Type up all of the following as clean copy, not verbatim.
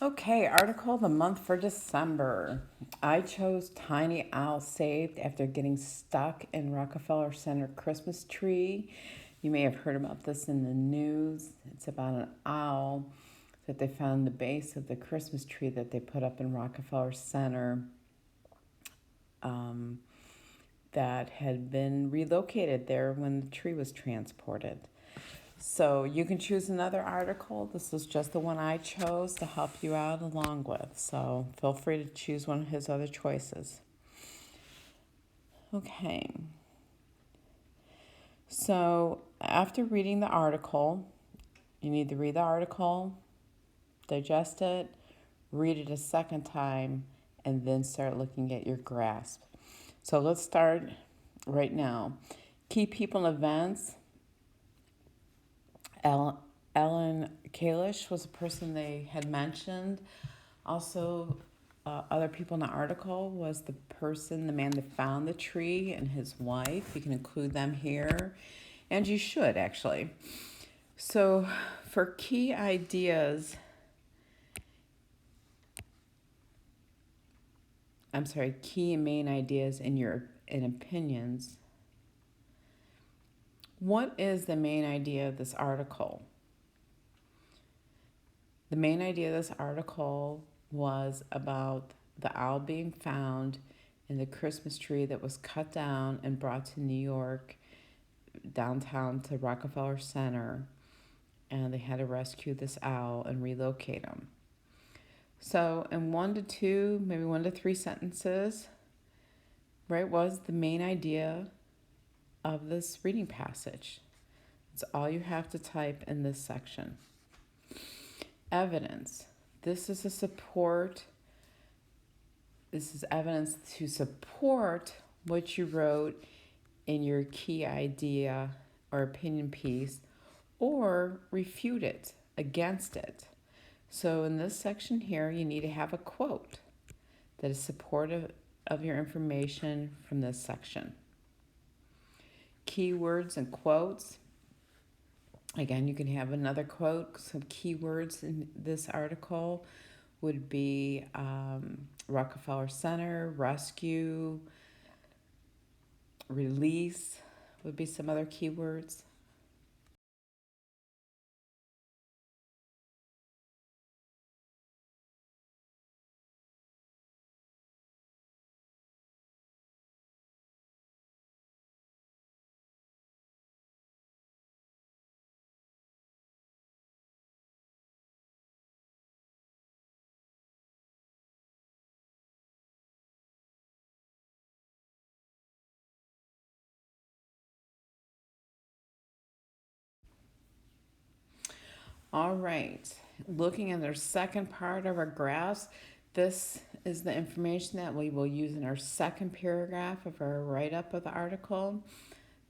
Okay, article of the month for December. I chose Tiny Owl Saved After Getting Stuck in Rockefeller Center Christmas Tree. You may have heard about this in the news. It's about an owl that they found in the base of the Christmas tree that they put up in Rockefeller Center um, that had been relocated there when the tree was transported. So you can choose another article. This is just the one I chose to help you out along with. So feel free to choose one of his other choices. Okay. So after reading the article, you need to read the article, digest it, read it a second time, and then start looking at your grasp. So let's start right now. Key people and events. Ellen Kalish was a person they had mentioned. Also, other people in the article was the man that found the tree, and his wife. You can include them here, and you should actually. So, for key ideas, key and main ideas in opinions. What is the main idea of this article? The main idea of this article was about the owl being found in the Christmas tree that was cut down and brought to New York, downtown to Rockefeller Center, and they had to rescue this owl and relocate him. So, in one to two, maybe one to three sentences, right, was the main idea of this reading passage. It's all you have to type in this section. Evidence. This is a support. This is evidence to support what you wrote in your key idea or opinion piece, or refute it against it. So in this section here, you need to have a quote that is supportive of your information from this section. Keywords and quotes. Again, you can have another quote. Some keywords in this article would be Rockefeller Center, rescue, release would be some other keywords. All right, looking at our second part of our graphs, this is the information that we will use in our second paragraph of our write-up of the article.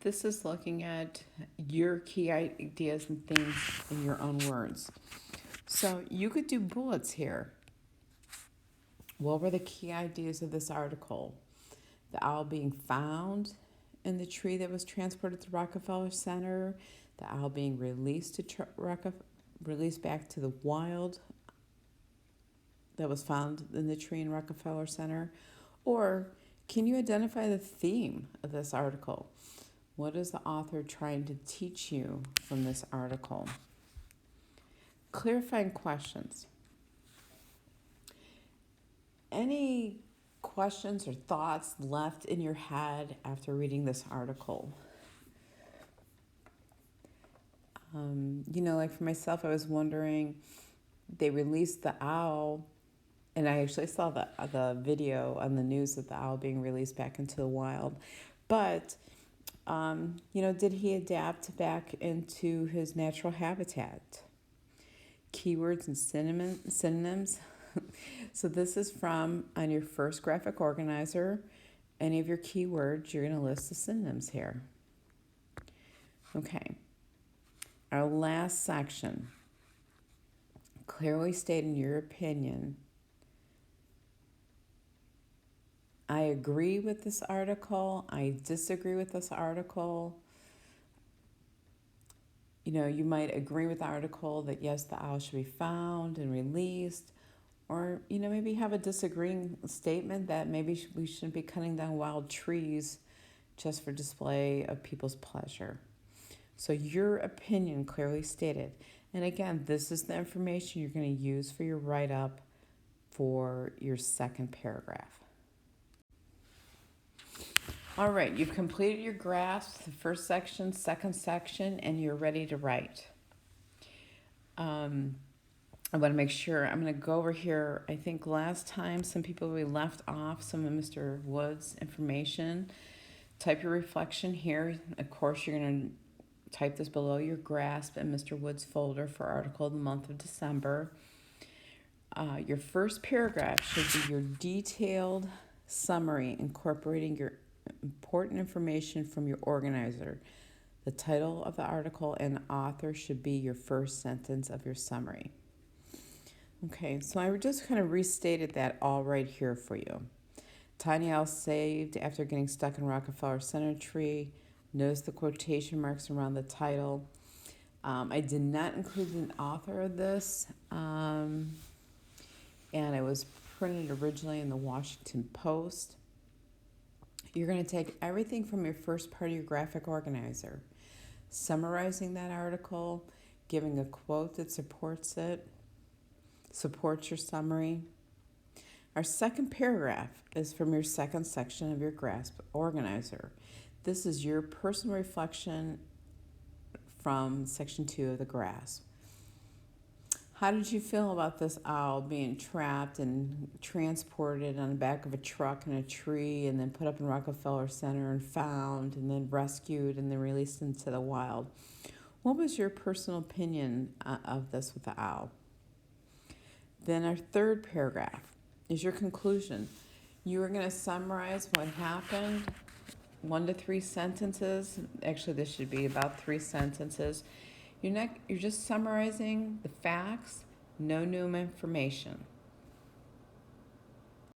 This is looking at your key ideas and things in your own words. So you could do bullets here. What were the key ideas of this article? The owl being found in the tree that was transported to Rockefeller Center, the owl being released released back to the wild that was found in the tree in Rockefeller Center, or can you identify the theme of this article? What is the author trying to teach you from this article? Clarifying questions. Any questions or thoughts left in your head after reading this article? Like for myself, I was wondering, they released the owl, and I actually saw the video on the news of the owl being released back into the wild. But, did he adapt back into his natural habitat? Keywords and synonyms. So this is from on your first graphic organizer. Any of your keywords, you're going to list the synonyms here. Okay. Our last section. Clearly state in your opinion. I agree with this article. I disagree with this article. You might agree with the article that yes, the owl should be found and released, Or, maybe have a disagreeing statement that maybe we shouldn't be cutting down wild trees just for display of people's pleasure. So your opinion clearly stated. And again, this is the information you're going to use for your write-up for your second paragraph. All right, you've completed your graphs, the first section, second section, and you're ready to write. I want to make sure, I'm going to go over here. I think last time some people we left off some of Mr. Wood's information. Type your reflection here. Of course, you're going to type this below your grasp in Mr. Wood's folder for article of the month of December. Your first paragraph should be your detailed summary incorporating your important information from your organizer. The title of the article and author should be your first sentence of your summary. Okay, so I just kind of restated that all right here for you. Tiny owl saved after getting stuck in Rockefeller Center tree. Notice the quotation marks around the title. I did not include an author of this, and it was printed originally in the Washington Post. You're going to take everything from your first part of your graphic organizer, summarizing that article, giving a quote that supports your summary. Our second paragraph is from your second section of your grasp organizer. This is your personal reflection from section 2 of the grasp. How did you feel about this owl being trapped and transported on the back of a truck in a tree and then put up in Rockefeller Center and found and then rescued and then released into the wild? What was your personal opinion of this with the owl? Then our third paragraph is your conclusion. You are going to summarize what happened, 1 to 3 sentences. Actually, this should be about 3 sentences. You're just summarizing the facts, no new information.